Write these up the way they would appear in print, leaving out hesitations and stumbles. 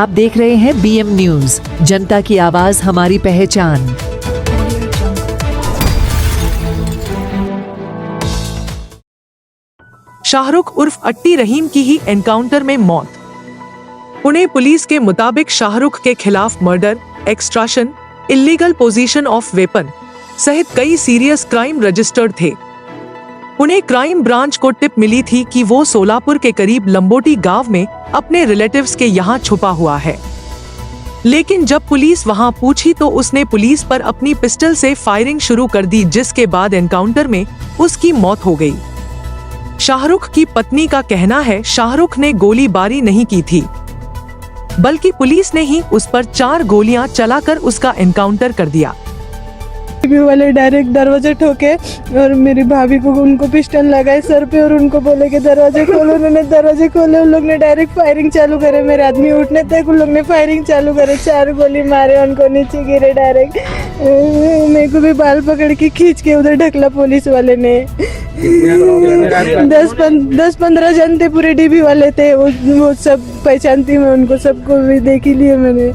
आप देख रहे हैं BM न्यूज, जनता की आवाज हमारी पहचान। शाहरुख उर्फ अट्टी रहीम की ही एनकाउंटर में मौत। पुणे पुलिस के मुताबिक शाहरुख के खिलाफ murder, extraction, illegal position of weapon सहित कई सीरियस क्राइम रजिस्टर्ड थे। पुणे क्राइम ब्रांच को टिप मिली थी कि वो सोलापुर के करीब लंबोटी गांव में अपने रिलेटिव्स के यहाँ छुपा हुआ है, लेकिन जब पुलिस वहां पहुंची तो उसने पुलिस पर अपनी पिस्टल से फायरिंग शुरू कर दी, जिसके बाद एनकाउंटर में उसकी मौत हो गई। शाहरुख की पत्नी का कहना है शाहरुख ने गोलीबारी नहीं की थी, बल्कि पुलिस ने ही उस पर 4 गोलियां चलाकर उसका एनकाउंटर कर दिया। टीवी वाले डायरेक्ट दरवाजे ठोके और मेरी भाभी को उनको पिस्टल लगाए सर पे और उनको बोले कि दरवाजे खोलो। उन्होंने दरवाजे खोले, उन लोग ने डायरेक्ट फायरिंग चालू करे। मेरे आदमी उठने तक उन लोग ने फायरिंग चालू करे, 4 गोली मारे, उनको नीचे गिरे डायरेक्ट। मेरे को भी बाल पकड़ के खींच के उधर ढकला पुलिस वाले ने। 10-15 जन थे, पूरे डीबी वाले थे। वो सब पहचानती मैं उनको, सबको भी देख ही लिया मैंने।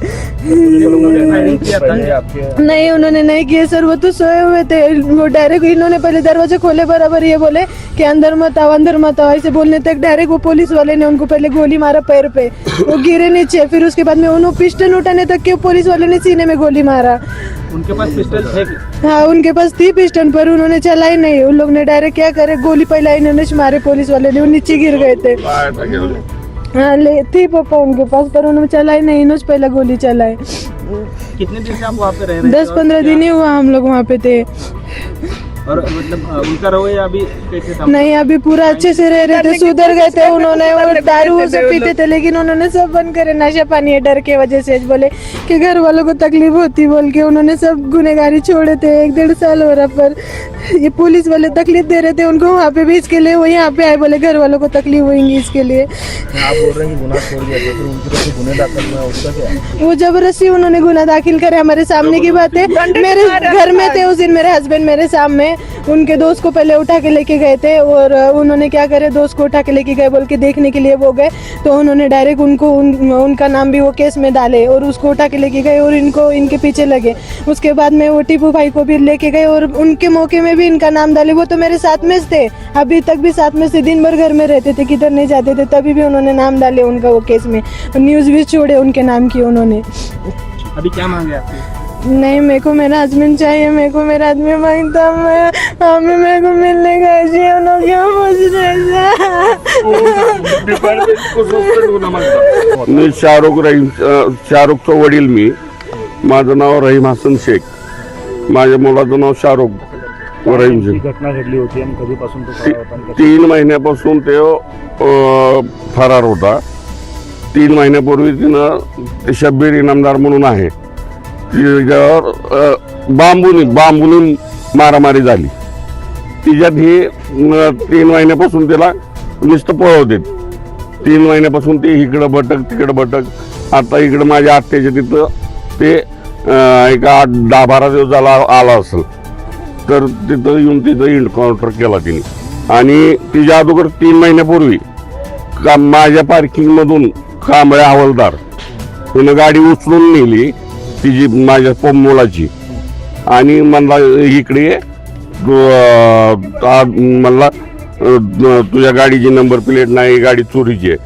नहीं, उन्होंने नहीं किए सर, वो तो सोए हुए थे। वो डायरेक्ट इन्होंने पहले दरवाजे खोले, बराबर ये बोले कि अंदर मत आओ, अंदर मत आओ, ऐसे बोलने तक डायरेक्ट वो पुलिस वाले ने उनको पहले गोली मारा पैर पे, वो गिरे नीचे। फिर उसके बाद में उन्होंने पिस्टल उठाने तक के पुलिस वाले ने सीने में गोली मारा। उनके पास पिस्टल थे? हाँ, उनके पास थी पिस्टल, पर उन्होंने चलाई नहीं। उन लोग ने डायरेक्ट क्या करे, गोली पहला इन्होंने मारे पुलिस वाले ने, वो नीचे गिर गए थे। हाँ, ले थी पापा उनके पास, पर उन्होंने चलाई नहीं, इन्होंने पहला गोली चलाए। कितने दिन से आप वहाँ पे रह रहे हैं? 10-15 दिन ही हुआ हम लोग वहाँ पे थे। और मतलब उनका रवैया अभी कैसे था? नहीं, अभी पूरा अच्छे से रह रहे थे, सुधर गए थे। उन्होंने वो दारू से पीते थे, लेकिन उन्होंने सब बंद करे, नशा पानी है डर के वजह से। बोले कि घर वालों को तकलीफ होती बोल के उन्होंने सब गुनहगारी छोड़े थे। 1-1.5 साल हो रहा, पर ये पुलिस वाले तकलीफ दे रहे थे उनको वहाँ पे भी, इसके लिए वो यहाँ पे आए, बोले घर वालों को तकलीफ होगी इसके लिए। आप बोल रहे हैं कि गुनाह छोड़ दिया, तो उनकी तरफ से गुनाह दाखिल हुआ, उसका क्या? वो जबरदस्ती उन्होंने गुनाह दाखिल करे, हमारे सामने की बात है। मेरे घर में थे उस दिन, मेरे हस्बैंड मेरे सामने, उनके दोस्त को पहले उठा के लेके गए थे। और उन्होंने क्या करे, दोस्त को उठा के लेके गए बोल के देखने के लिए वो गए, तो उन्होंने डायरेक्ट उनको उनका नाम भी वो केस में डाले और उसको उठा के लेके गए और इनको इनके पीछे लगे। उसके बाद में वो टीपू भाई को भी लेके गए और उनके मौके में भी इनका नाम डाले। वो तो मेरे साथ में थे, अभी तक भी साथ में से, दिन भर घर में रहते थे, किधर नहीं जाते थे, तभी भी उन्होंने नाम डाले उनका वो केस में, न्यूज भी छोड़े उनके नाम की उन्होंने। अभी क्या मांगे आपकी? नहीं, मेरे को मेरा हस्बैंड चाहिए, मेरे को मेरा आदमी मांगता, मैं मेरे को मिलने का मी शाहरुखचा वडील मी, माझं नाव रहीम हसन शेख, माझ्या मुलाचं नाव शाहरुख रहीम शेख। घटना घडली होती आणि कधीपासून तो फरार होता? 3 महिन्यापासून ते फरार होता। 3 महिन्यापूर्वी तिनं शब्बीर इनामदार म्हणून आहे, तिच्यावर बांबून मारामारी झाली। तिच्यात ही 3 महिन्यापासून तिला नुसतं पळवते। 3 महिन्यापासून ती इकडं भटक तिकडं भटक। आता इकडं माझ्या आत्याच्या तिथं ते एक 10-12 दिवस झाला आला असेल, तर तिथं येऊन तिथं एन्काउंटर केला तिने। आणि तिच्या अगोदर 3 महिन्यापूर्वी माझ्या पार्किंगमधून कांबळे हवालदार तिनं गाडी उचलून नेली तिची, माझ्या मुलाची, आणि म्हणला इकडे म्हणला तुझ्या गाडीची नंबर प्लेट नाही, गाडी चोरीची आहे।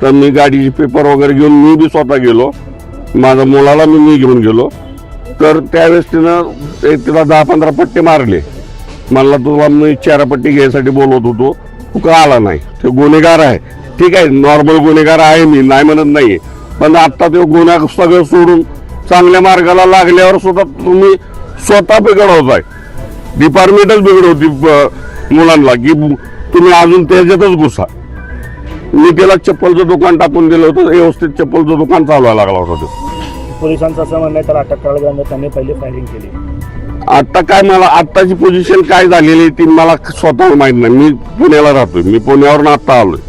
तर मी गाडीचे पेपर वगैरे घेऊन मी बी स्वतः गेलो, माझ्या मुलाला मी घेऊन गेलो। तर त्यावेळेस तिनं तिला 10-15 पट्टे मारले। म्हणला तुला मी 4 पट्टी घ्यायसाठी बोलवत होतो, तू का आला नाही? ते गुन्हेगार आहे, ठीक आहे, नॉर्मल गुन्हेगार आहे, मी नाही म्हणत नाही, पण आता ते गुन्हा सगळं सोडून चांगल्या मार्गाला लागल्यावर सुद्धा तुम्ही स्वतः बिघडवताय, डिपार्टमेंटच बिघडवती मुलांना, की तुम्ही अजून त्याच्यातच घुसा। मी त्याला चप्पलचं दुकान टाकून दिलं होतं, व्यवस्थित चप्पलचं दुकान चालवायला लागला होता। पोलिसांचं असं म्हणणं आहे त्याला अटक करायला गेल्यानंतर त्यांनी पहिले फायरिंग केली। आता काय मला आत्ताची पोझिशन काय झालेली ती मला स्वतः माहित नाही। मी पुण्याला राहतोय, मी पुण्यावरून आता आलोय।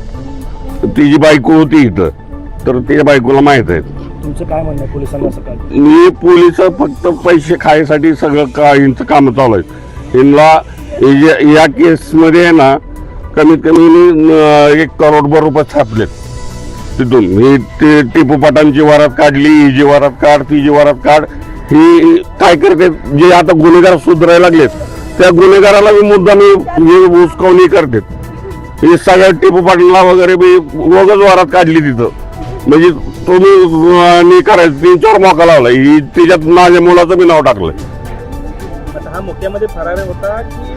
तिची बायको होती इथं, तर तिच्या बायकोला माहित आहे। तुमचं काय म्हणणं आहे पोलिसांना? असं काय मी पोलिस फक्त पैसे खायसाठी सगळं यांचं काम चालू आहे। यांना या केसमध्ये आहे ना, कमीत कमी 1 करोड रुपये छापलेत। तिथून ही टिपू पटांची वरात काढली, ही जी वरात काढ, ती जी वरात काढ. ही काय करते, जे आता गुन्हेगार सुधारायला लागलेत त्या गुन्हेगाराला मी मुद्दा मी उचकावणी करते. हे सगळ्या टिपू पाटला वगैरे मी वगच वरात काढली तिथं. म्हणजे तुम्ही करायचं 3-4 मोका लावला, ही त्याच्यात माझ्या मुलाचं मी नाव टाकलंय. आता हा मोक्यामध्ये फरार होता की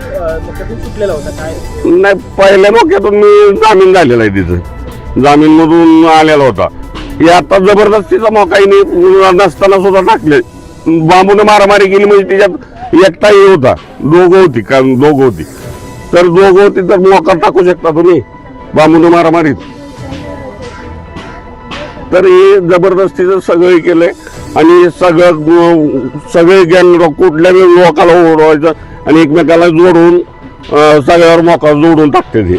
मोक्यातून सुटलेला होता काय? नाही, पहिल्या मोक्यातून मी जामीन झालेला आहे तिथं, जामीन मधून आलेला होता. हे आता जबरदस्तीचा मोका नसताना सुद्धा टाकले. बांबूने मारामारी केली म्हणजे त्याच्यात एकटाही होता, दोघं होती. तर दोघं होती तर मोका टाकू शकता तुम्ही बांबूने मारामारीत. तर हे जबरदस्तीचं सगळं केलंय आणि सगळे गॅंग कुठल्याही लोकाला ओढवायचं आणि एकमेकाला जोडून सगळ्यावर मोका जोडून टाकते. ते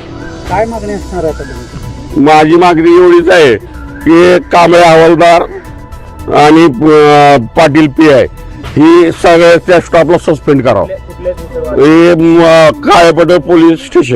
काय मागणी असणार आता तुमची? माझी मागणी एवढीच आहे की कांबळे हवालदार आणि पाटील PI ही सगळ्या त्या स्टॉपला सस्पेंड करावं. कुठल्या हे काळेपटे पोलीस स्टेशन.